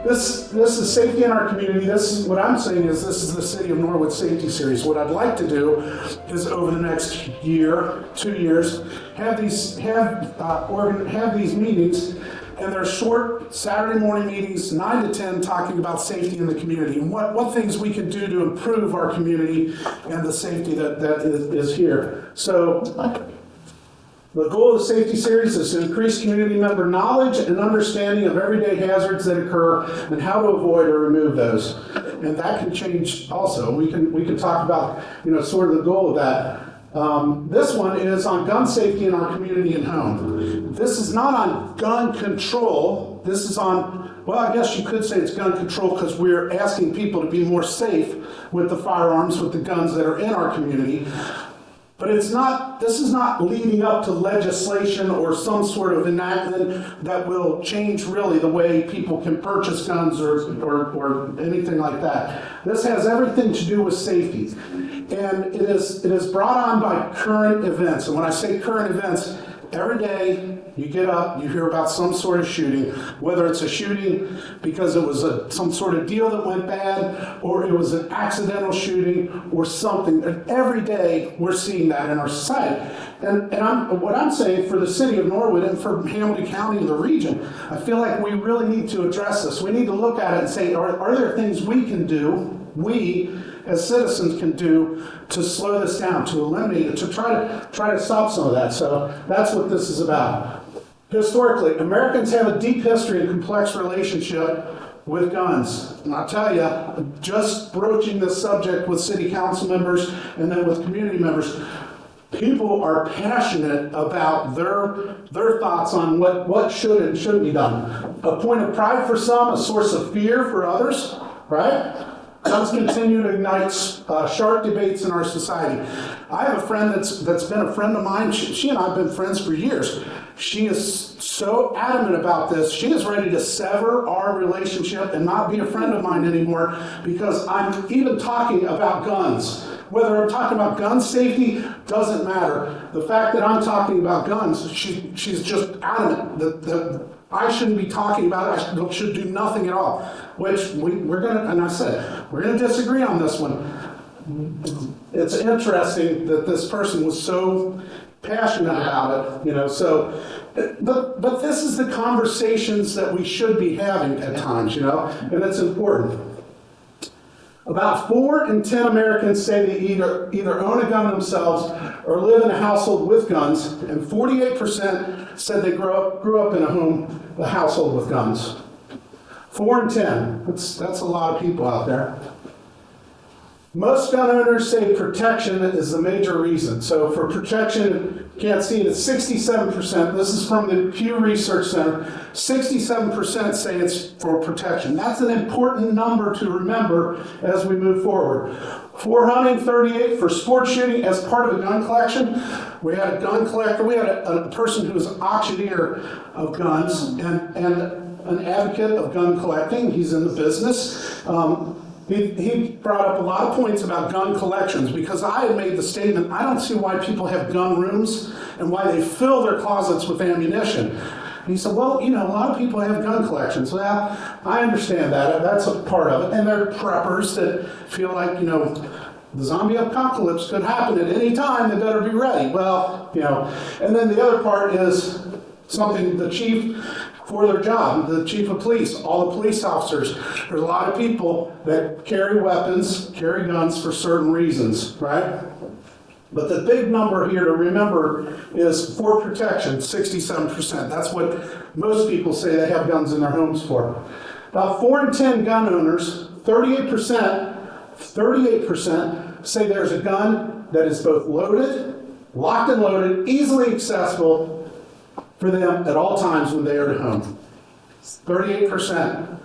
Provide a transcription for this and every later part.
this is safety in our community. This is what I'm saying is this is the City of Norwood Safety Series. What I'd like to do is over the next year, 2 years, have these meetings, and they're short Saturday morning meetings, 9 to 10, talking about safety in the community and what things we can do to improve our community and the safety that is here. So the goal of the safety series is to increase community member knowledge and understanding of everyday hazards that occur and how to avoid or remove those. And that can change also. We can talk about, sort of the goal of that. This one is on gun safety in our community and home. This is not on gun control. This is on, well, I guess you could say it's gun control because we're asking people to be more safe with the firearms, with the guns that are in our community. But this is not leading up to legislation or some sort of enactment that will change really the way people can purchase guns or anything like that. This has everything to do with safety. And it is brought on by current events. And when I say current events, every day you get up, you hear about some sort of shooting, whether it's a shooting because it was some sort of deal that went bad, or it was an accidental shooting or something. And every day we're seeing that in our society. And what I'm saying for the City of Norwood and for Hamilton County and the region, I feel like we really need to address this. We need to look at it and say, are there things we can do, we as citizens can do to slow this down, to eliminate it, to try to stop some of that. So that's what this is about. Historically, Americans have a deep history and complex relationship with guns. And I'll tell you, just broaching this subject with city council members and then with community members, people are passionate about their thoughts on what should and shouldn't be done. A point of pride for some, a source of fear for others, right? Guns continue to ignite sharp debates in our society. I have a friend that's been a friend of mine. She and I have been friends for years. She is so adamant about this. She is ready to sever our relationship and not be a friend of mine anymore because I'm even talking about guns. Whether I'm talking about gun safety doesn't matter. The fact that I'm talking about guns, she's just adamant that I shouldn't be talking about it. I should do nothing at all. Which we're going to, and I said, we're going to disagree on this one. It's interesting that this person was so passionate about it, so, but this is the conversations that we should be having at times, and it's important. About 4 in 10 Americans say they either own a gun themselves or live in a household with guns, and 48% said they grew up in a household with guns. 4 in 10, that's a lot of people out there. Most gun owners say protection is the major reason. So for protection, you can't see it, it's 67%. This is from the Pew Research Center. 67% say it's for protection. That's an important number to remember as we move forward. For hunting, 38. For sport shooting, as part of a gun collection, we had a gun collector. We had a person who was an auctioneer of guns and an advocate of gun collecting. He's in the business. He brought up a lot of points about gun collections because I had made the statement, I don't see why people have gun rooms and why they fill their closets with ammunition. And he said, well, a lot of people have gun collections. Well, I understand that. That's a part of it. And they're preppers that feel like, the zombie apocalypse could happen at any time. They better be ready. Well, and then the other part is something the chief, for their job, the chief of police, all the police officers. There's a lot of people that carry weapons, carry guns for certain reasons, right? But the big number here to remember is for protection, 67%. That's what most people say they have guns in their homes for. About 4 in 10 gun owners, 38% say there's a gun that is both loaded, locked and loaded, easily accessible for them at all times when they are at home. 38%.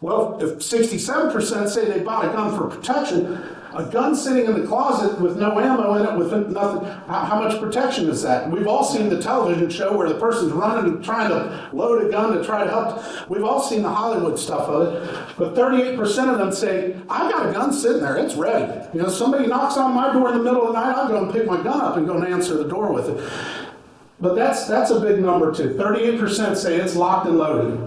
Well, if 67% say they bought a gun for protection, a gun sitting in the closet with no ammo in it, with nothing, how much protection is that? We've all seen the television show where the person's running and trying to load a gun to try to help. We've all seen the Hollywood stuff of it. But 38% of them say, I've got a gun sitting there, it's ready. Somebody knocks on my door in the middle of the night, I'll go and pick my gun up and go and answer the door with it. But that's a big number too. 38% say it's locked and loaded.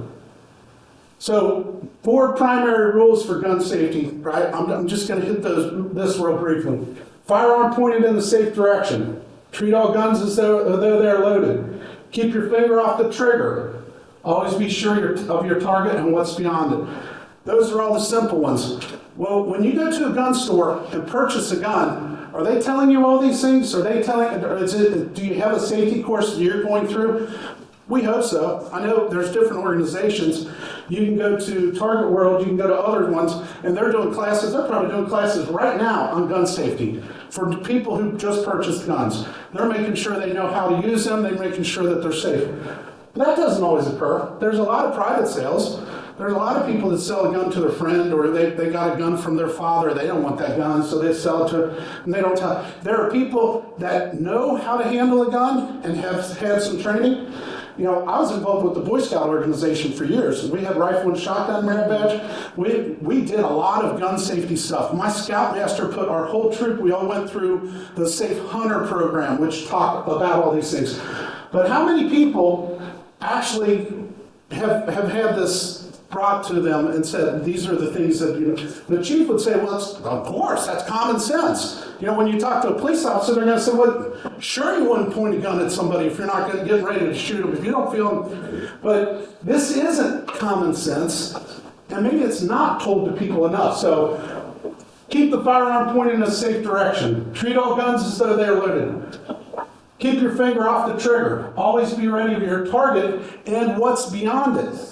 So 4 primary rules for gun safety, right? I'm just gonna hit this real briefly. Firearm pointed in the safe direction. Treat all guns as though they're loaded. Keep your finger off the trigger. Always be sure of your target and what's beyond it. Those are all the simple ones. Well, when you go to a gun store and purchase a gun, are they telling you all these things? Do you have a safety course that you're going through? We hope so. I know there's different organizations. You can go to Target World, you can go to other ones, and they're doing classes. They're probably doing classes right now on gun safety for people who just purchased guns. They're making sure they know how to use them. They're making sure that they're safe. But that doesn't always occur. There's a lot of private sales. There's a lot of people that sell a gun to their friend, or they got a gun from their father. They don't want that gun, so they sell it to, and they don't tell. There are people that know how to handle a gun and have had some training. You know, I was involved with the Boy Scout organization for years. We had rifle and shotgun merit badge. We did a lot of gun safety stuff. My scoutmaster put our whole troop, we all went through the Safe Hunter program, which talked about all these things. But how many people actually have had this brought to them and said, these are the things that, you know, the chief would say, well, of course, that's common sense. You know, when you talk to a police officer, they're going to say, well, sure you wouldn't point a gun at somebody if you're not getting ready to shoot them, if you don't feel them. But this isn't common sense, and maybe it's not told to people enough. So keep the firearm pointed in a safe direction. Treat all guns as though they're loaded. Keep your finger off the trigger. Always be ready for your target and what's beyond it.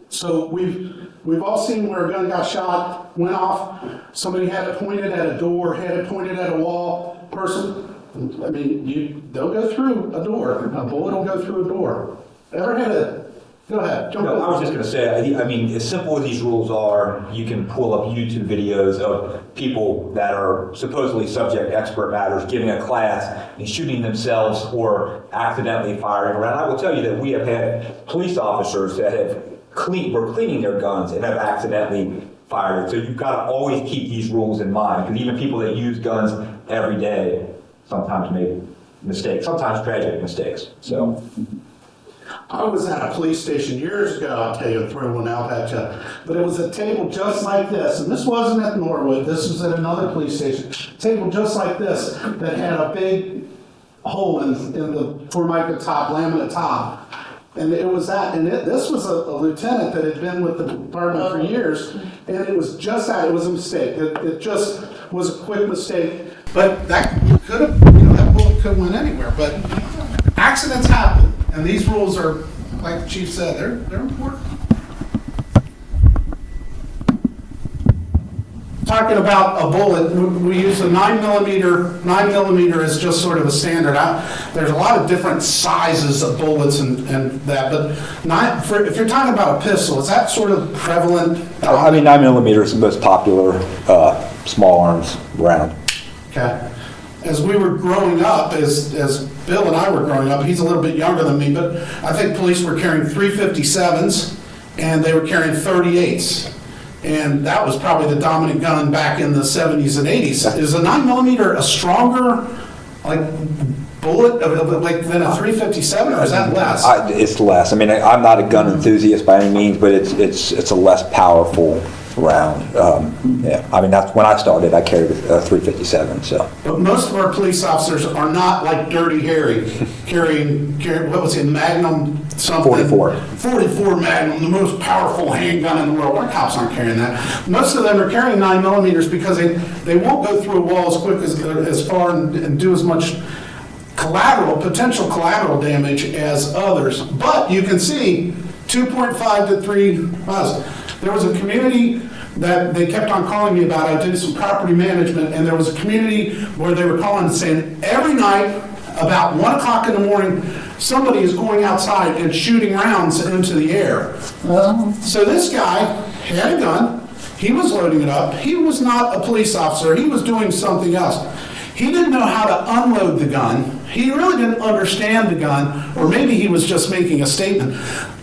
So we've all seen where a gun got shot, went off, somebody had it pointed at a door, had it pointed at a wall, person, I mean, they'll go through a door. A bullet will go through a door. Ever had a, go ahead, jump in. No, I was just going to say, I mean, as simple as these rules are, you can pull up YouTube videos of people that are supposedly subject expert matters giving a class and shooting themselves or accidentally firing around. I will tell you that we have had police officers that were cleaning their guns and have accidentally fired. So you've got to always keep these rules in mind, because even people that use guns every day sometimes make mistakes, sometimes tragic mistakes. So. I was at a police station years ago, I'll tell you, throw one out at you. But it was a table just like this, and this wasn't at Norwood, this was at another police station. A table just like this that had a big hole in the Formica top, laminate top. And it was that, and this was a lieutenant that had been with the department for years, and it was just that, it was a mistake. It just was a quick mistake. But that could have, that bullet could have went anywhere. But accidents happen, and these rules are, like the chief said, they're important. Talking about a bullet, we use a 9mm. 9mm is just sort of a standard. There's a lot of different sizes of bullets and that, but if you're talking about a pistol, is that sort of prevalent? I mean, 9mm is the most popular small arms round. Okay. As we were growing up, as Bill and I were growing up, he's a little bit younger than me, but I think police were carrying .357s and they were carrying .38s. And that was probably the dominant gun back in the 70s and 80s. Is a 9mm a stronger, bullet than a .357, or is that less? It's less. I mean, I'm not a gun enthusiast by any means, but it's a less powerful round. Yeah, I mean, that's when I started. I carried a .357. So. But most of our police officers are not like Dirty Harry, carrying what was it, Magnum something? 44 Magnum, the most powerful handgun in the world. Our cops aren't carrying that. Most of them are carrying 9mm because they won't go through a wall as quick as far and do as much potential collateral damage as others. But you can see 2.5 to 3 miles. There was a community that they kept on calling me about. I did some property management, and there was a community where they were calling and saying every night about 1 o'clock in the morning, somebody is going outside and shooting rounds into the air. So this guy had a gun. He was loading it up. He was not a police officer. He was doing something else. He didn't know how to unload the gun. He really didn't understand the gun, or maybe he was just making a statement.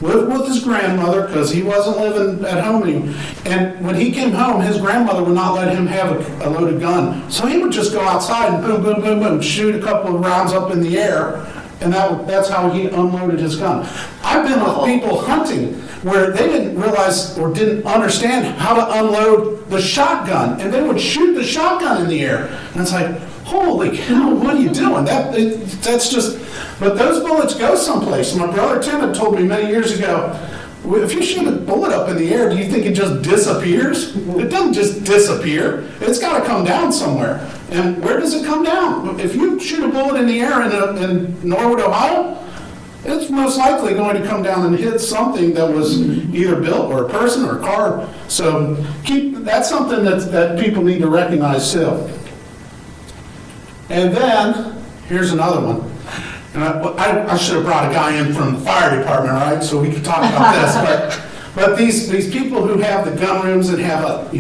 Lived with his grandmother because he wasn't living at home anymore. And when he came home, his grandmother would not let him have a loaded gun. So he would just go outside and boom, boom, boom, boom, shoot a couple of rounds up in the air. And that's how he unloaded his gun. I've been with people hunting. where they didn't realize or didn't understand how to unload the shotgun, and they would shoot the shotgun in the air. And it's like, holy cow, what are you doing? That's just, but those bullets go someplace. My brother Tim had told me many years ago, well, if you shoot a bullet up in the air, do you think it just disappears? It doesn't just disappear. It's got to come down somewhere. And where does it come down? If you shoot a bullet in the air in Norwood, Ohio, it's most likely going to come down and hit something that was either built or a person or a car. So that's something that people need to recognize too. And then, here's another one. And I should have brought a guy in from the fire department, right, so we could talk about this. But these people who have the gun rooms and have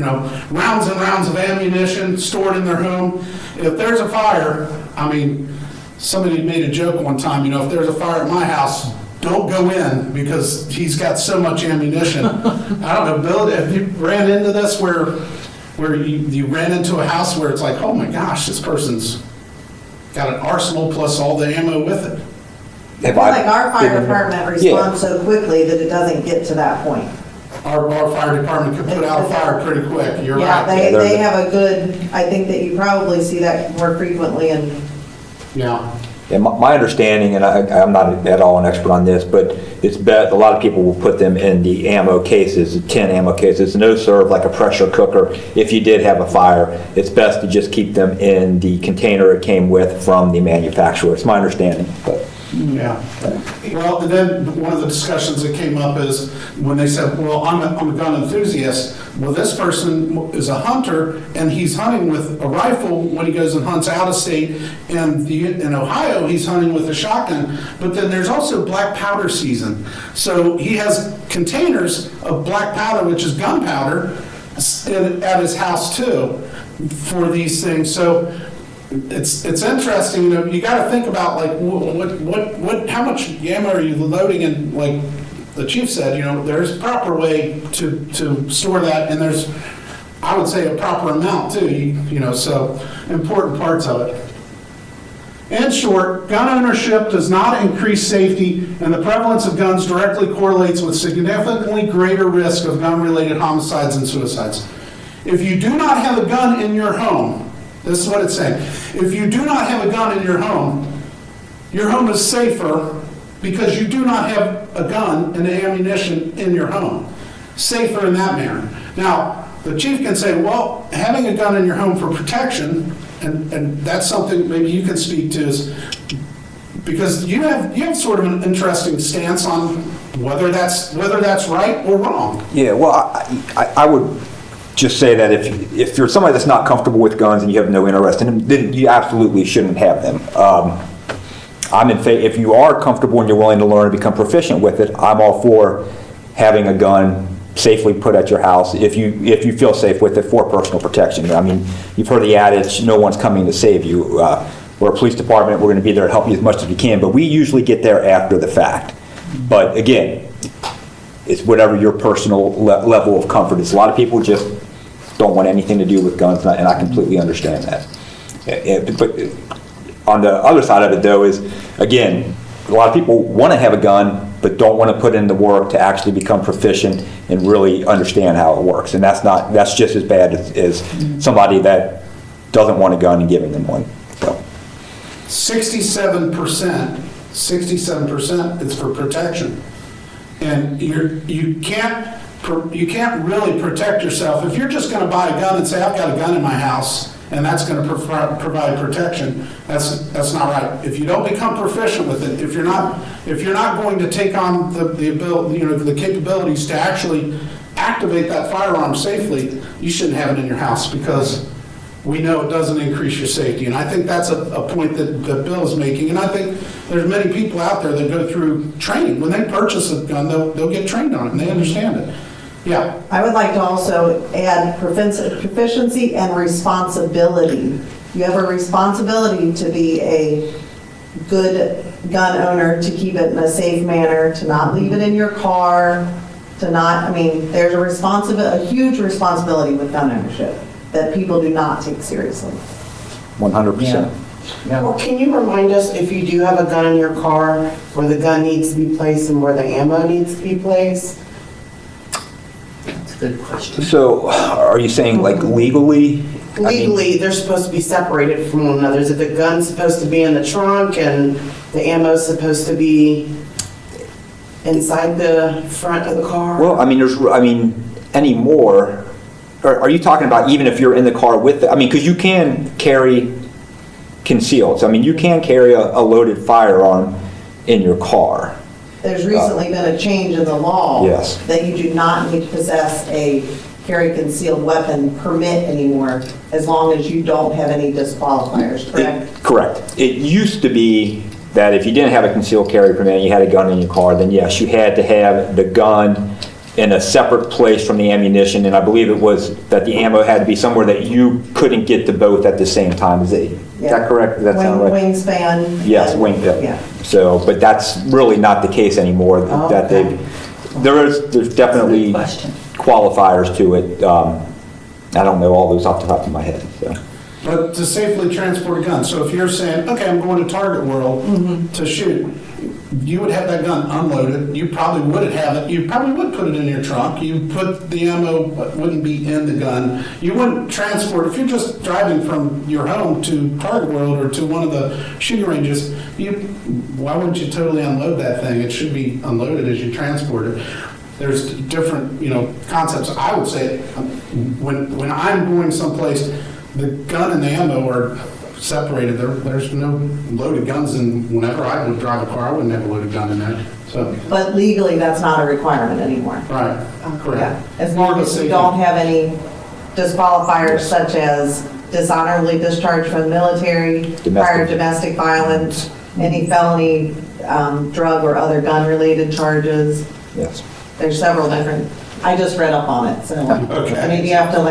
rounds and rounds of ammunition stored in their home, if there's a fire, I mean, somebody made a joke one time, if there's a fire at my house, don't go in because he's got so much ammunition. I don't know, Bill, have you ran into this where you ran into a house where it's like, oh my gosh, this person's got an arsenal plus all the ammo with it? I feel like our fire department responds so quickly that it doesn't get to that point. Our fire department can put out a fire pretty quick, you're Yeah, right. they have a good, I think that you probably see that more frequently in. Yeah. Yeah, my understanding, and I'm not at all an expert on this, but it's a lot of people will put them in the ammo cases, 10 ammo cases, no serve like a pressure cooker. If you did have a fire, it's best to just keep them in the container it came with from the manufacturer. It's my understanding. But. Yeah. Well, and then one of the discussions that came up is when they said, well, I'm a gun enthusiast. Well, this person is a hunter, and he's hunting with a rifle when he goes and hunts out of state. And in Ohio, he's hunting with a shotgun. But then there's also black powder season. So he has containers of black powder, which is gunpowder, at his house too for these things. So it's interesting, you got to think about like how much ammo are you loading, and like the chief said, there's a proper way to store that, and there's, I would say, a proper amount too, so important parts of it. In short, gun ownership does not increase safety, and the prevalence of guns directly correlates with significantly greater risk of gun-related homicides and suicides. If you do not have a gun in your home, this is what it's saying. If you do not have a gun in your home is safer because you do not have a gun and ammunition in your home. Safer in that manner. Now, the chief can say, well, having a gun in your home for protection, and that's something maybe you can speak to, is because you have sort of an interesting stance on whether that's right or wrong. Yeah, well, I would just say that if you're somebody that's not comfortable with guns and you have no interest in them, then you absolutely shouldn't have them. I'm in favor. If you are comfortable and you're willing to learn and become proficient with it, I'm all for having a gun safely put at your house if you feel safe with it for personal protection. I mean, you've heard the adage, no one's coming to save you. We're a police department, we're going to be there to help you as much as we can, but we usually get there after the fact. But again, it's whatever your personal level of comfort is. A lot of people just don't want anything to do with guns, and I completely understand that. But on the other side of it, though, is, again, a lot of people want to have a gun, but don't want to put in the work to actually become proficient and really understand how it works. And that's just as bad as somebody that doesn't want a gun and giving them one. So. 67% is for protection. And you can't really protect yourself. If you're just going to buy a gun and say, I've got a gun in my house, and that's going to provide protection, that's not right. If you don't become proficient with it, if you're not going to take on the ability, the capabilities to actually activate that firearm safely, you shouldn't have it in your house, because we know it doesn't increase your safety. And I think that's a point that Bill is making. And I think there's many people out there that go through training. When they purchase a gun, they'll get trained on it, and they understand it. Yeah. I would like to also add proficiency and responsibility. You have a responsibility to be a good gun owner, to keep it in a safe manner, to not leave it in your car, there's a huge responsibility with gun ownership that people do not take seriously. 100%. Yeah. Well, can you remind us, if you do have a gun in your car, where the gun needs to be placed and where the ammo needs to be placed? Good question. So are you saying like legally? I mean, Legally, they're supposed to be separated from one another. Is it the gun supposed to be in the trunk and the ammo supposed to be inside the front of the car? well, I mean, anymore, are you talking about even if you're in the car with, because you can carry concealed. So, I mean, you can carry a loaded firearm in your car. There's recently been a change in the law. Yes. That you do not need to possess a carry concealed weapon permit anymore, as long as you don't have any disqualifiers, correct? Correct. It used to be that if you didn't have a concealed carry permit and you had a gun in your car, then yes, you had to have the gun in a separate place from the ammunition, and I believe it was that the ammo had to be somewhere that you couldn't get to both at the same time. Is that correct? Does that sound right? Wingspan. Yes, Yeah. So, but that's really not the case anymore. Oh, That okay. there's definitely qualifiers to it. I don't know all those off the top of my head, so. But to safely transport a gun, so if you're saying, okay, I'm going to Target World to shoot, you would have that gun unloaded, you probably would have it, you probably would put it in your trunk, you put the ammo, but wouldn't be in the gun. You wouldn't transport, if you're just driving from your home to Target World or to one of the shooting ranges, why wouldn't you totally unload that thing? It should be unloaded as you transport it. There's different, concepts. I would say, when I'm going someplace, the gun and the ammo are separated. There's no loaded guns, and whenever I would drive a car, I wouldn't have a loaded gun in there. So, But legally, that's not a requirement anymore. right, Yeah, correct. as long as you don't have any disqualifiers such as dishonorably discharged from the military, prior domestic violence, any felony, drug or other gun-related charges. Yes. There's several different, I just read up on it, so. Okay. I mean, you have to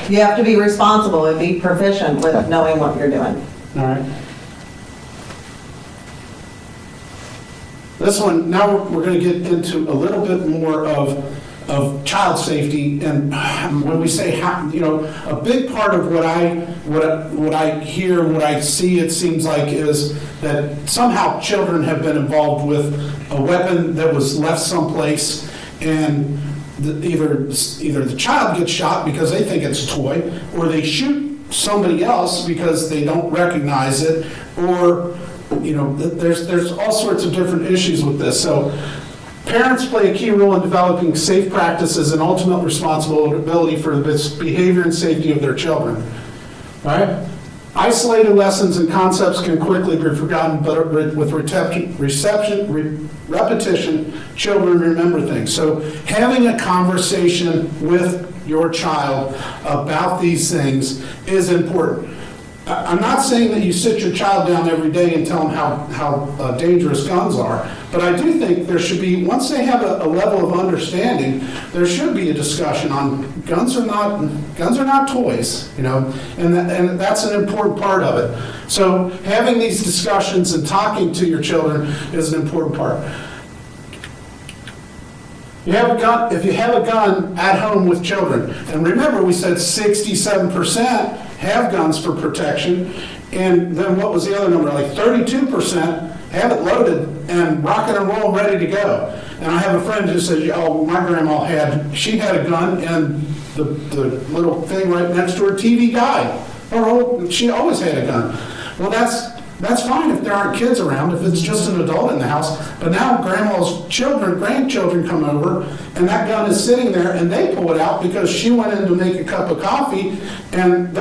you have to be responsible and be proficient with knowing what you're doing. All right. This one, now we're going to get into a little bit more of child safety, and when we say how, a big part of what I hear, what I see, it seems like, is that somehow children have been involved with a weapon that was left someplace, and either the child gets shot because they think it's a toy, or they shoot somebody else because they don't recognize it, or there's all sorts of different issues with this. So parents play a key role in developing safe practices and ultimate responsibility for the behavior and safety of their children. All right? Isolated lessons and concepts can quickly be forgotten, but with repetition, children remember things. So having a conversation with your child about these things is important. I'm not saying that you sit your child down every day and tell them how dangerous guns are, but I do think there should be, once they have a level of understanding, there should be a discussion on guns are not toys, and that's an important part of it. So having these discussions and talking to your children is an important part. You have a gun, if you have a gun at home with children, and remember we said 67% have guns for protection, and then what was the other number? Like 32% have it loaded and rocking and roll ready to go. And I have a friend who says, oh, my grandma she had a gun, and the little thing right next to her TV died. She always had a gun. Well, that's fine if there aren't kids around, if it's just an adult in the house. But now grandma's grandchildren come over, and that gun is sitting there, and they pull it out because she went in to make a cup of coffee, and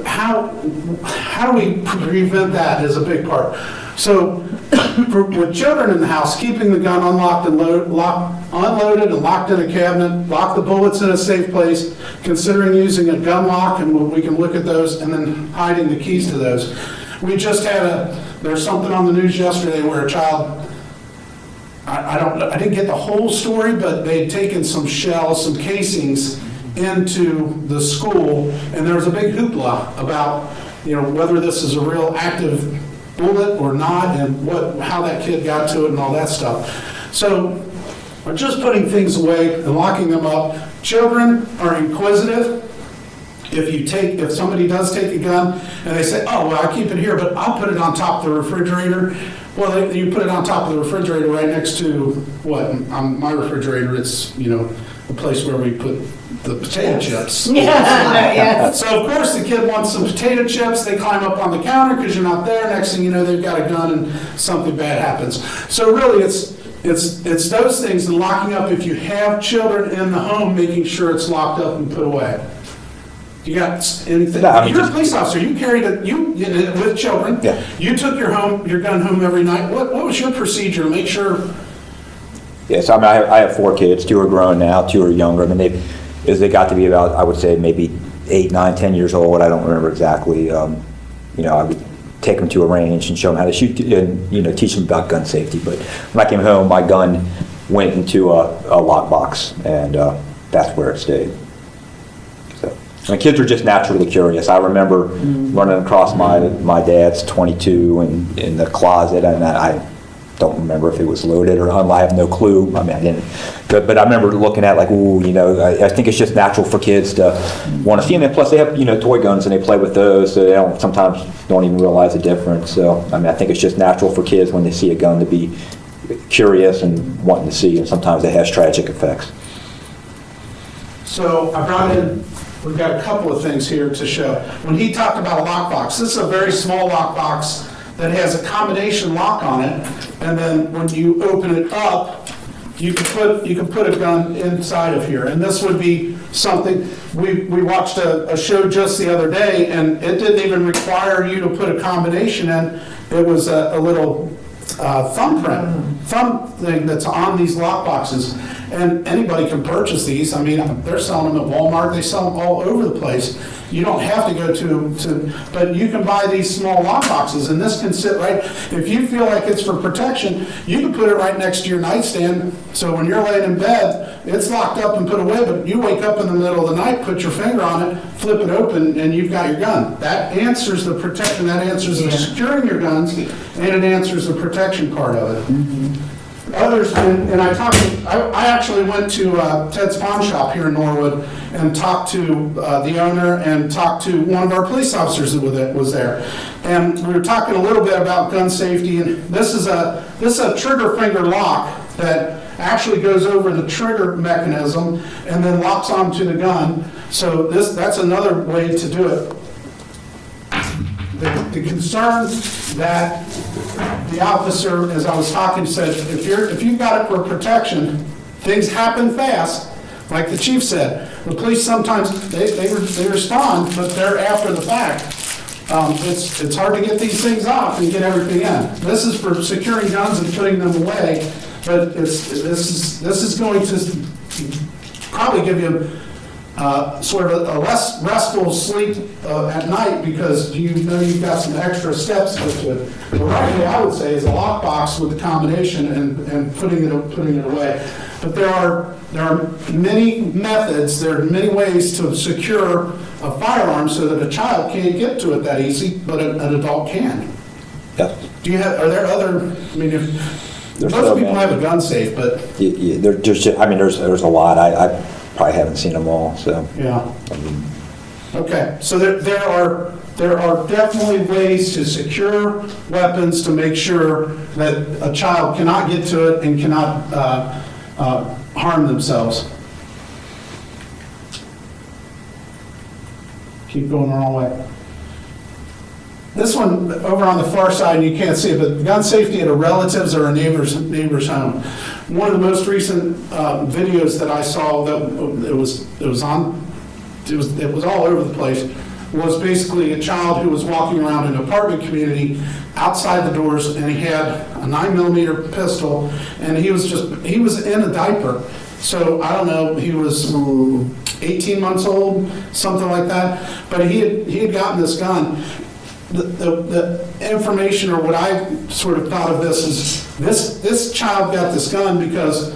how do we prevent that is a big part. So with children in the house, keeping the gun unlocked and unloaded and locked in a cabinet, lock the bullets in a safe place, considering using a gun lock, and we can look at those, and then hiding the keys to those. We just had there's something on the news yesterday where a child, I didn't get the whole story, but they had taken some shells, some casings into the school, and there was a big hoopla about, whether this is a real active bullet or not, and how that kid got to it and all that stuff. So we're just putting things away and locking them up. Children are inquisitive. If somebody does take a gun and they say, oh, well, I keep it here, but I'll put it on top of the refrigerator. Well, you put it on top of the refrigerator right next to what? On my refrigerator, it's, the place where we put the potato chips. Yeah. So of course the kid wants some potato chips, they climb up on the counter because you're not there, next thing you know they've got a gun and something bad happens. So really it's those things, and locking up if you have children in the home, making sure it's locked up and put away. You got anything? No, I mean, You're a just- police officer, you carried with children. Yeah. You took your gun home every night. What was your procedure to make sure? Yes, I mean, I have 4 kids. 2 are grown now, 2 are younger. I mean, they got to be about, I would say, maybe 8, 9, 10 years old. I don't remember exactly. I would take them to a range and show them how to shoot and, teach them about gun safety. But when I came home, my gun went into a lockbox, and that's where it stayed. So, my kids are just naturally curious. I remember running across my dad's .22 in the closet, and I don't remember if it was loaded or unloaded. I have no clue. I mean, I didn't. But I remember looking at like, ooh, I think it's just natural for kids to want to see them. And plus, they have toy guns and they play with those, so they sometimes don't even realize the difference. So I mean, I think it's just natural for kids when they see a gun to be curious and wanting to see, and sometimes it has tragic effects. So I brought in, we've got a couple of things here to show. When he talked about a lockbox, this is a very small lockbox that has a combination lock on it, and then when you open it up, you can put a gun inside of here. And this would be something, we watched a show just the other day, and it didn't even require you to put a combination in. It was a little thumb thing that's on these lock boxes, and anybody can purchase these. I mean, they're selling them at Walmart, they sell them all over the place. You don't have to go to, but you can buy these small lock boxes, and this can sit right, if you feel like it's for protection, you can put it right next to your nightstand, so when you're laying in bed, it's locked up and put away, but you wake up in the middle of the night, put your finger on it, flip it open, and you've got your gun. That answers the protection, that answers the securing your guns, and it answers the protection part of it. Others, and I actually went to Ted's Pawn Shop here in Norwood and talked to the owner and talked to one of our police officers that was there. And we were talking a little bit about gun safety, and this is a trigger finger lock that actually goes over the trigger mechanism and then locks onto the gun. So that's another way to do it. The concern that the officer, as I was talking, said, if you've got it for protection, things happen fast. Like the chief said, the police sometimes, they respond, but they're after the fact. It's hard to get these things off and get everything in. This is for securing guns and putting them away, but this is going to probably give you sort of a less restful sleep at night, because you've got some extra steps to it. The right way, I would say, is a lockbox with a combination and putting it away. But there are many methods, there are many ways to secure a firearm so that a child can't get to it that easy, but an adult can. Yes. Are there other, I mean, There's most so people many. have a gun safe, but There's a lot. I probably haven't seen them all, so. yeah. Okay, so there are definitely ways to secure weapons to make sure that a child cannot get to it and cannot harm themselves. Keep going the wrong way. This one over on the far side, you can't see it, but gun safety at a relative's or a neighbor's home. One of the most recent videos that I saw that it was all over the place, was basically a child who was walking around an apartment community outside the doors, and he had a 9mm pistol, and he was in a diaper. So I don't know, he was 18 months old, something like that, but he had gotten this gun. The information, or what I sort of thought of this, is this child got this gun because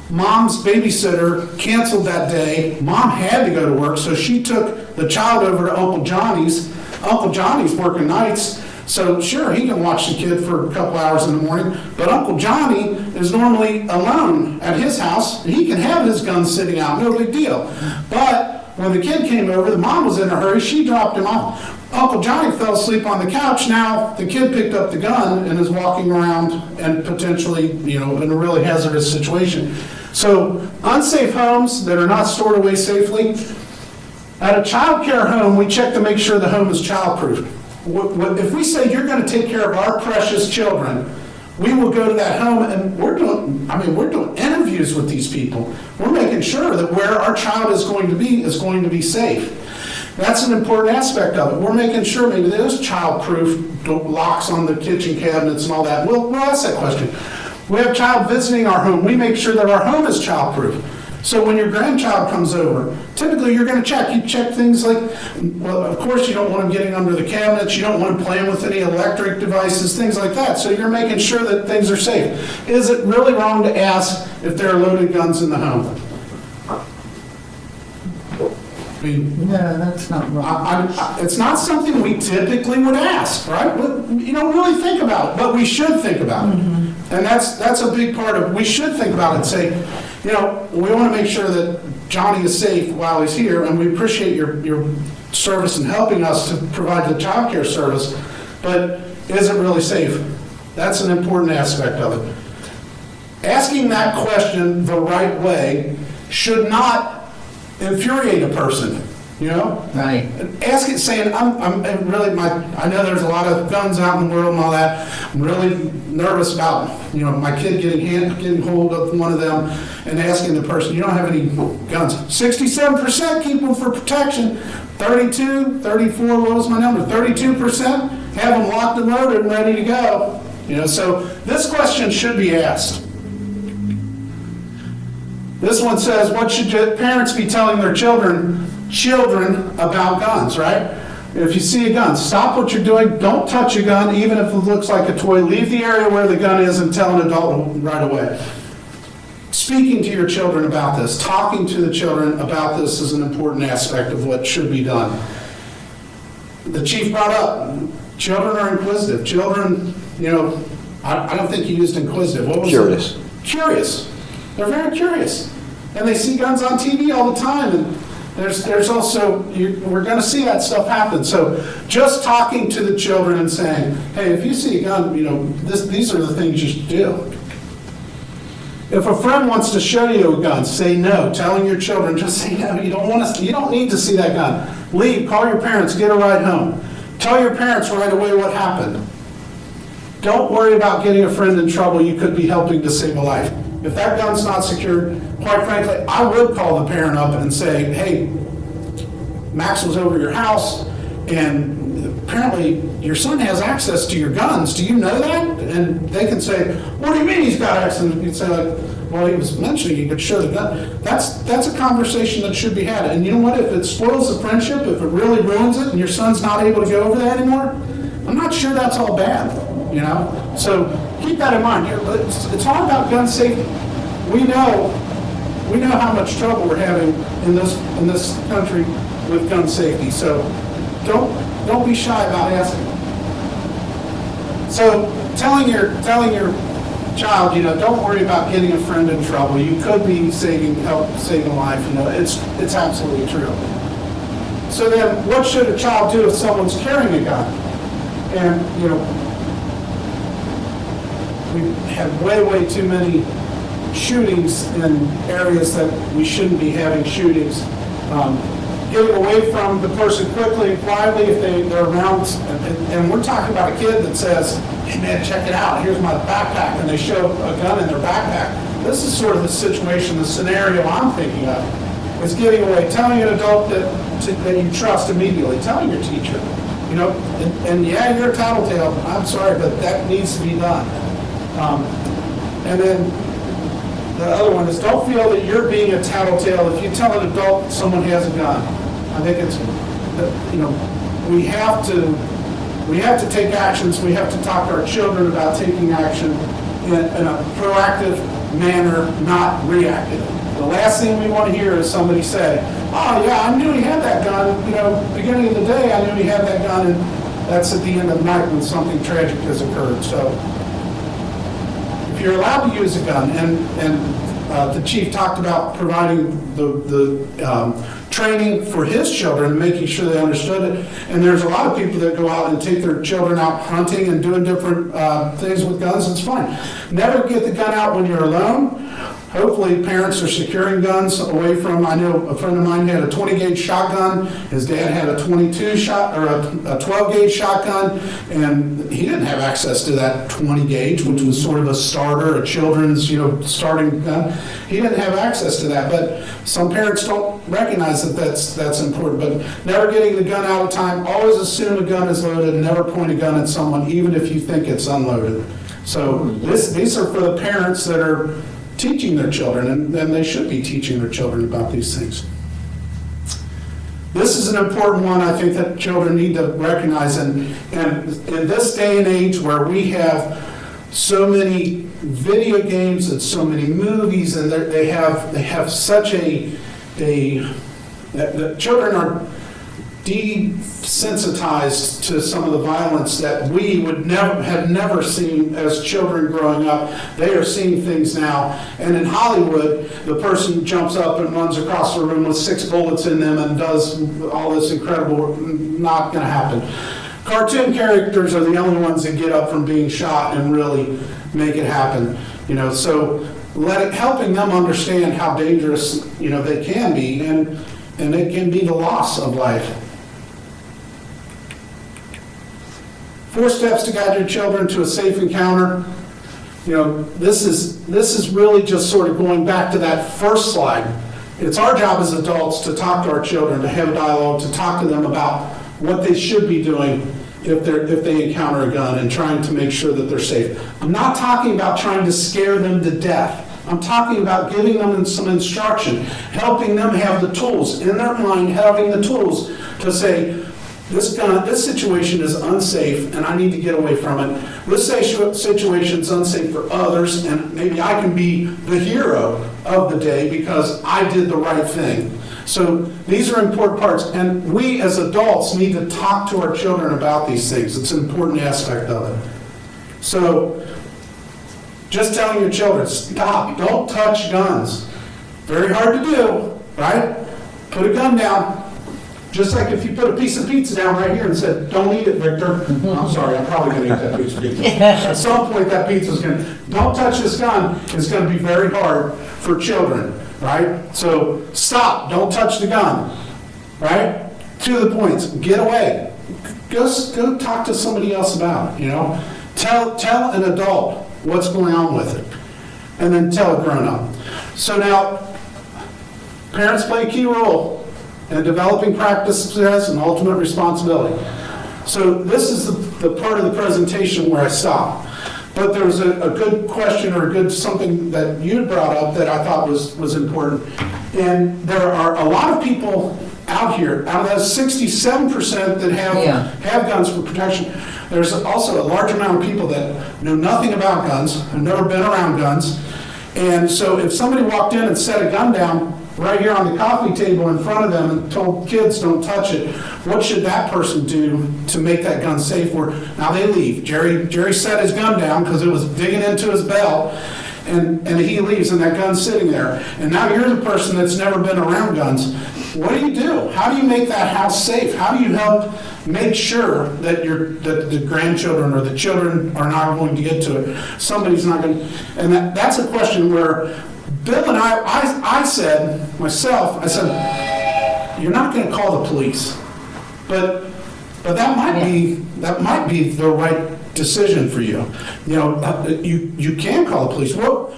mom's babysitter canceled that day. Mom had to go to work, so she took the child over to Uncle Johnny's. Uncle Johnny's working nights, so sure, he can watch the kid for a couple hours in the morning, but Uncle Johnny is normally alone at his house. He can have his gun sitting out, no big deal. But when the kid came over, the mom was in a hurry, she dropped him off. Uncle Johnny fell asleep on the couch. Now the kid picked up the gun and is walking around and potentially, in a really hazardous situation. So unsafe homes that are not stored away safely, at a child care home, we check to make sure the home is childproof. If we say you're going to take care of our precious children, we will go to that home and we're doing interviews with these people. We're making sure that where our child is going to be safe. That's an important aspect of it. We're making sure maybe there's childproof locks on the kitchen cabinets and all that. We'll ask that question. We have a child visiting our home. We make sure that our home is childproof. So when your grandchild comes over, typically you're going to check. You check things like, well, of course you don't want them getting under the cabinets. You don't want them playing with any electric devices, things like that. So you're making sure that things are safe. Is it really wrong to ask if there are loaded guns in the home? I mean, No, that's not wrong. it's not something we typically would ask, right? But, really think about it, but we should think about it. And that's a big part of, we should think about it and say, we want to make sure that Johnny is safe while he's here, and we appreciate your service in helping us to provide the child care service, but is it really safe? That's an important aspect of it. Asking that question the right way should not infuriate a person, Right. Ask it saying, I'm really, I know there's a lot of guns out in the world and all that. I'm really nervous about, my kid getting hold of one of them, and asking the person, you don't have any guns. 67% keep them for protection. 32, 34, what was my number? 32% have them locked and loaded and ready to go. So this question should be asked. This one says, what should parents be telling their children about guns, right? If you see a gun, stop what you're doing. Don't touch a gun, even if it looks like a toy. Leave the area where the gun is and tell an adult right away. Speaking to your children about this, talking to the children about this is an important aspect of what should be done. The chief brought up, children are inquisitive. Children, I don't think you used inquisitive. What was Curious. it? Curious. They're very curious. And they see guns on TV all the time. And there's also, we're going to see that stuff happen. So just talking to the children and saying, hey, if you see a gun, these are the things you should do. If a friend wants to show you a gun, say no. Telling your children, just say no. You don't need to see that gun. Leave, call your parents, get a ride home. Tell your parents right away what happened. Don't worry about getting a friend in trouble. You could be helping to save a life. If that gun's not secured, quite frankly, I would call the parent up and say, hey, Max was over your house, and apparently your son has access to your guns. Do you know that? And they can say, what do you mean he's got access? And you'd say, well, he was mentioning he could show the gun. That's a conversation that should be had. And you know what? If it spoils the friendship, if it really ruins it, and your son's not able to go over that anymore, I'm not sure that's all bad, So keep that in mind. It's all about gun safety. We know how much trouble we're having in this country with gun safety. So don't be shy about asking. So telling your child, don't worry about getting a friend in trouble. You could be saving a life. It's absolutely true. So then, what should a child do if someone's carrying a gun? And we have way too many shootings in areas that we shouldn't be having shootings. Getting away from the person quickly and quietly if they're around. And we're talking about a kid that says, hey man, check it out, here's my backpack, and they show a gun in their backpack. This is sort of the situation, the scenario I'm thinking of, is getting away, telling an adult that you trust immediately, telling your teacher. And yeah, you're a tattletale, I'm sorry, but that needs to be done. And then the other one is, don't feel that you're being a tattletale if you tell an adult someone has a gun. I think it's, we have to take actions. We have to talk to our children about taking action in a proactive manner, not reactive. The last thing we want to hear is somebody say, oh yeah, I knew he had that gun. Beginning of the day, I knew he had that gun, and that's at the end of the night when something tragic has occurred. So if you're allowed to use a gun, and the chief talked about providing the training for his children, making sure they understood it. And there's a lot of people that go out and take their children out hunting and doing different things with guns. It's fine. Never get the gun out when you're alone. hopefully parents are securing guns away from, I know a friend of mine had a 20 gauge shotgun, his dad had a 22 shot, or a 12 gauge shotgun, and he didn't have access to that 20 gauge, which was sort of a starter, a children's, starting gun. He didn't have access to that, but some parents don't recognize that that's important. But never getting the gun out of time, always assume a gun is loaded, never point a gun at someone, even if you think it's unloaded. So these are for the parents that are teaching their children, and they should be teaching their children about these things. This is an important one I think that children need to recognize, and in this day and age where we have so many video games and so many movies, and they have such the children are desensitized to some of the violence that we would have never seen as children growing up. They are seeing things now. And in Hollywood, the person jumps up and runs across the room with 6 bullets in them and does all this incredible, not going to happen. Cartoon characters are the only ones that get up from being shot and really make it happen. So helping them understand how dangerous, they can be, and it can be the loss of life. 4 steps to guide your children to a safe encounter. This is really just sort of going back to that first slide. It's our job as adults to talk to our children, to have a dialogue, to talk to them about what they should be doing if they encounter a gun, and trying to make sure that they're safe. I'm not talking about trying to scare them to death. I'm talking about giving them some instruction, helping them have the tools in their mind, having the tools to say, this situation is unsafe and I need to get away from it. This situation is unsafe for others, and maybe I can be the hero of the day because I did the right thing. So these are important parts, and we as adults need to talk to our children about these things. It's an important aspect of it. So just telling your children, stop, don't touch guns. Very hard to do, right? Put a gun down. Just like if you put a piece of pizza down right here and said, don't eat it, Victor. I'm sorry, I'm probably going to eat that piece of pizza. At some point, that pizza's going to, don't touch this gun, is going to be very hard for children, right? So stop, don't touch the gun, right? To the points, get away. Go talk to somebody else about it, Tell an adult what's going on with it, and then tell a grown-up. So now, parents play a key role in developing practices and ultimate responsibility. So this is the part of the presentation where I stop. But there was a good question, or something that you brought up that I thought was important. And there are a lot of people out here, out of those 67% that have guns for protection, there's also a large amount of people that know nothing about guns, have never been around guns. And so if somebody walked in and set a gun down right here on the coffee table in front of them and told kids don't touch it, what should that person do to make that gun safe? Now they leave. Jerry set his gun down because it was digging into his belt, and he leaves, and that gun's sitting there. And now you're the person that's never been around guns. What do you do? How do you make that house safe? How do you help make sure that the grandchildren or the children are not going to get to it? Somebody's not going to, and that's a question where Bill and I said, you're not going to call the police, but that might be the right decision for you. You can call the police. Well,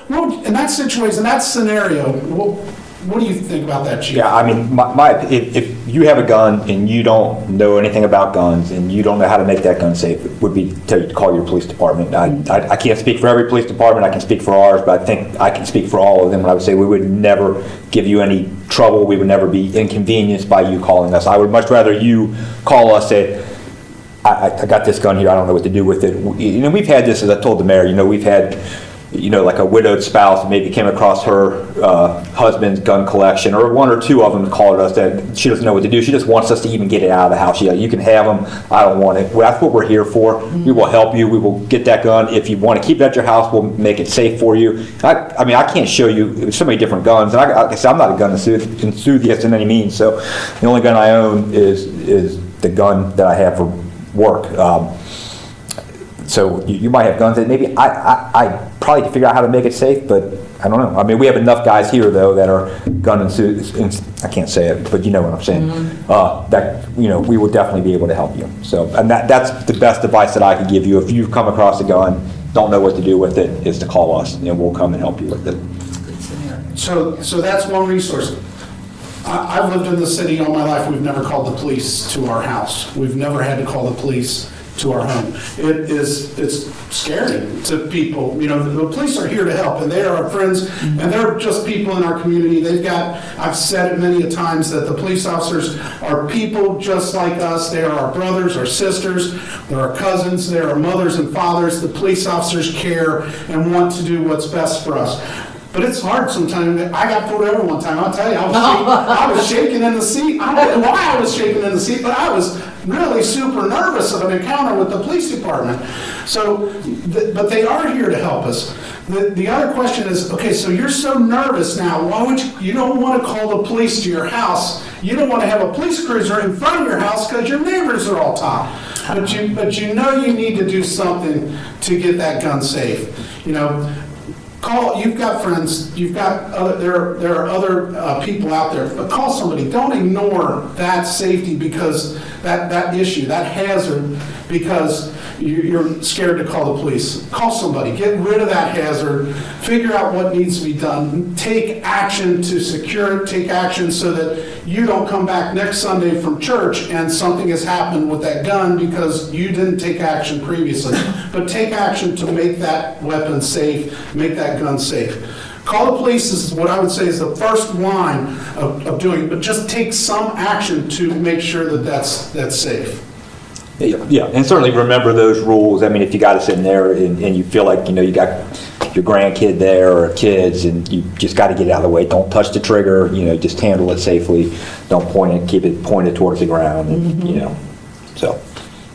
in that situation, in that scenario, what do you think about that, Chief? Yeah, I mean, if you have a gun and you don't know anything about guns and you don't know how to make that gun safe, it would be to call your police department. I can't speak for every police department, I can speak for ours, but I think I can speak for all of them. And I would say we would never give you any trouble, we would never be inconvenienced by you calling us. I would much rather you call us, say, I got this gun here, I don't know what to do with it. We've had this, as I told the mayor, we've had like a widowed spouse maybe came across her husband's gun collection, or 1 or 2 of them called us that she doesn't know what to do. She just wants us to even get it out of the house. You can have them. I don't want it. Well, that's what we're here for. We will help you. We will get that gun. If you want to keep it at your house, we'll make it safe for you. I can't show you so many different guns. And like I said, I'm not a gun enthusiast in any means. So the only gun I own is the gun that I have for work. So you might have guns that maybe, I probably could figure out how to make it safe, but I don't know. I mean, we have enough guys here though that are gun I can't say it, but you know what I'm saying. That, we will definitely be able to help you. So, and that's the best advice that I could give you. If you've come across a gun, don't know what to do with it, is to call us and we'll come and help you with it. So that's one resource. I've lived in the city all my life. We've never called the police to our house. We've never had to call the police to our home. It's scary to people. The police are here to help, and they are our friends, and they're just people in our community. I've said it many a times that the police officers are people just like us. They are our brothers, our sisters, they're our cousins, they're our mothers and fathers. The police officers care and want to do what's best for us. But it's hard sometimes. I got pulled over one time. I'll tell you, I was shaking in the seat. I don't know why I was shaking in the seat, but I was really super nervous of an encounter with the police department. But they are here to help us. The other question is, okay, so you're so nervous now. Why would you don't want to call the police to your house. You don't want to have a police cruiser in front of your house because your neighbors are all talking. But you need to do something to get that gun safe. You've got friends, there are other people out there, but call somebody. Don't ignore that safety because that issue, that hazard, because you're scared to call the police. Call somebody, get rid of that hazard, figure out what needs to be done, take action to secure it, take action so that you don't come back next Sunday from church and something has happened with that gun because you didn't take action previously. But take action to make that weapon safe, make that gun safe. Call the police is what I would say is the first line of doing it, but just take some action to make sure that's safe. Yeah, and certainly remember those rules. I mean, if you got us in there and you feel like, you got your grandkid there or kids and you just got to get out of the way. Don't touch the trigger, just handle it safely. Don't point it, keep it pointed towards the ground, and, so,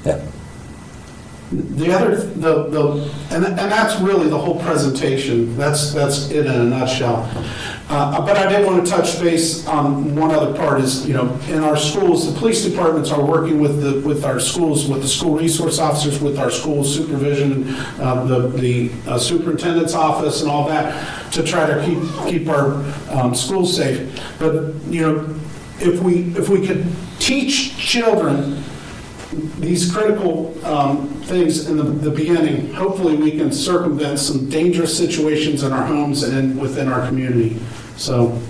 yeah. The other, and that's really the whole presentation. That's it in a nutshell. But I did want to touch base on one other part is, in our schools, the police departments are working with our schools, with the school resource officers, with our school supervision, the superintendent's office and all that to try to keep our schools safe. But, if we could teach children these critical things in the beginning, hopefully we can circumvent some dangerous situations in our homes and within our community. So,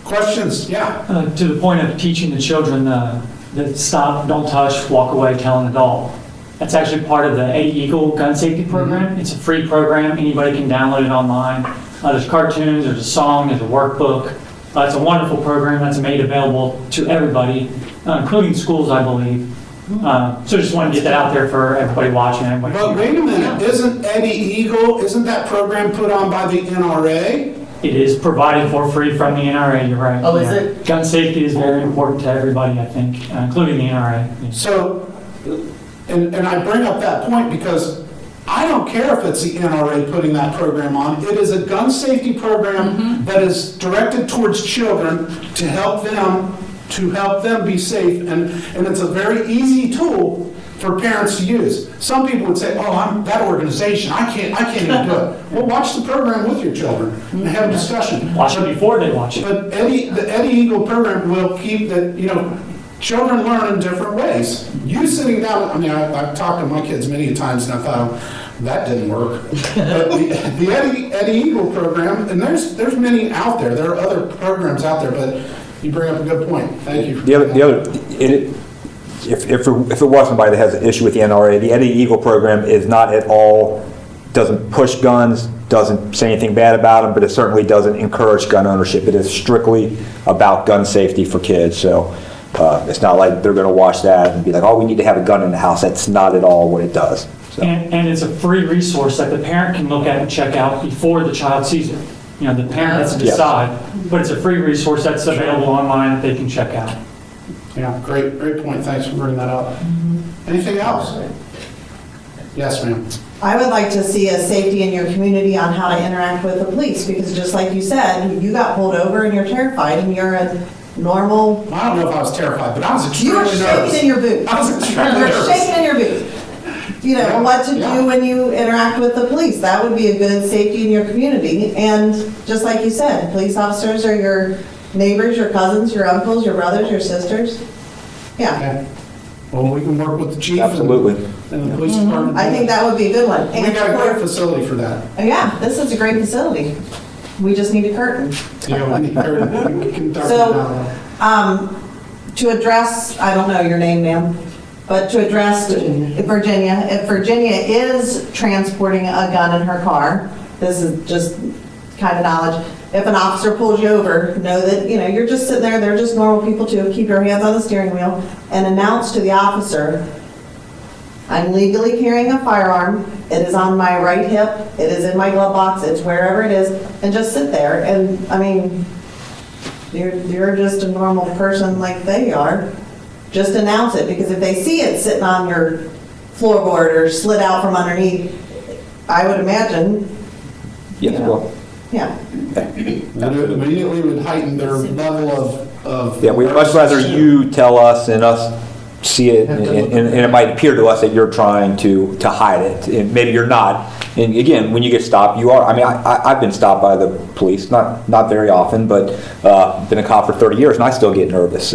questions? Yeah. To the point of teaching the children that stop, don't touch, walk away, tell an adult. That's actually part of the Eddie Eagle gun safety program. It's a free program. Anybody can download it online. There's cartoons, there's a song, there's a workbook. It's a wonderful program that's made available to everybody, including schools, I believe. So just want to get that out there for everybody watching. But wait a minute, isn't that program put on by the NRA? It is provided for free from the NRA, you're right. Oh, is it? Gun safety is very important to everybody, I think, including the NRA. So, and I bring up that point because I don't care if it's the NRA putting that program on. It is a gun safety program that is directed towards children to help them be safe, and it's a very easy tool for parents to use. Some people would say, "Oh, I'm that organization. I can't even do it." Well, watch the program with your children and have a discussion. Watch it before they watch it. But the Eddie Eagle program will keep that. Children learn in different ways. You sitting down. I mean, I've talked to my kids many times, and I thought that didn't work. But the Eddie Eagle program, and there's many out there. There are other programs out there, but you bring up a good point. Thank you. If it was somebody that has an issue with the NRA, the Eddie Eagle program is not at all, doesn't push guns, doesn't say anything bad about them, but it certainly doesn't encourage gun ownership. It is strictly about gun safety for kids. So it's not like they're going to watch that and be like, oh, we need to have a gun in the house. That's not at all what it does. So. And it's a free resource that the parent can look at and check out before the child sees it. The parent has to decide, but it's a free resource that's available online that they can check out. Yeah, great point. Thanks for bringing that up. Anything else? Yes, ma'am. I would like to see a safety in your community on how to interact with the police, because just like you said, you got pulled over and you're terrified and you're a normal... I don't know if I was terrified, but I was You extremely were nervous. shaking in your boots. I was extremely You were nervous. shaking in your boots. you know, Yeah, what to yeah. do when you interact with the police. That would be a good safety in your community. And just like you said, police officers are your neighbors, your cousins, your uncles, your brothers, your sisters. Yeah, Okay. Well, we can work with the chief. and- Absolutely. And the police department. I think that would be a good one. We And got a great for- facility for that. Yeah, this is a great facility. We just need a curtain. Yeah, we can talk So- about that. To address, I don't know your name, ma'am, but to address Virginia, if Virginia is transporting a gun in her car, this is just kind of knowledge, if an officer pulls you over, know that, you know, you're just sitting there, they're just normal people too, keep your hands on the steering wheel, and announce to the officer, I'm legally carrying a firearm, it is on my right hip, it is in my glove box, it's wherever it is, and just sit there, and, I mean, you're just a normal person like they are. Just announce it, because if they see it sitting on your floorboard or slid out from underneath, I would imagine, Yes, well, yeah. And it immediately would heighten their level of. yeah, we'd much rather you tell us and us see it, and it might appear to us that you're trying to hide it, and maybe you're not. And again, when you get stopped, you are, I mean, I've been stopped by the police, not very often, but been a cop for 30 years, and I still get nervous.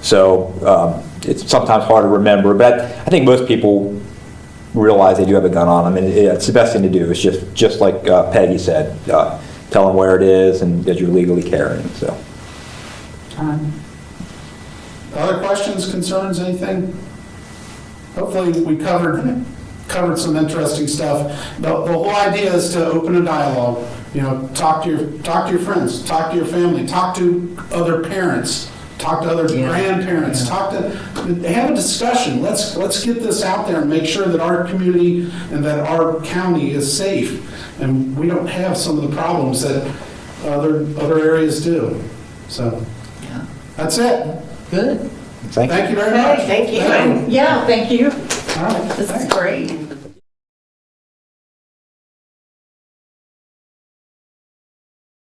So it's sometimes hard to remember, but I think most people realize they do have a gun on them, and it's the best thing to do. It's just like Peggy said, tell them where it is and that you're legally carrying, so. Other questions, concerns, anything? Hopefully, we covered some interesting stuff. The whole idea is to open a dialogue. You know, talk to your friends, talk to your family, talk to other parents, talk to other grandparents, have a discussion. Let's get this out there and make sure that our community and that our county is safe, and we don't have some of the problems that other areas do. So, that's it. Good. Thank you very much. Thank you. Yeah, thank you. All right. This is great.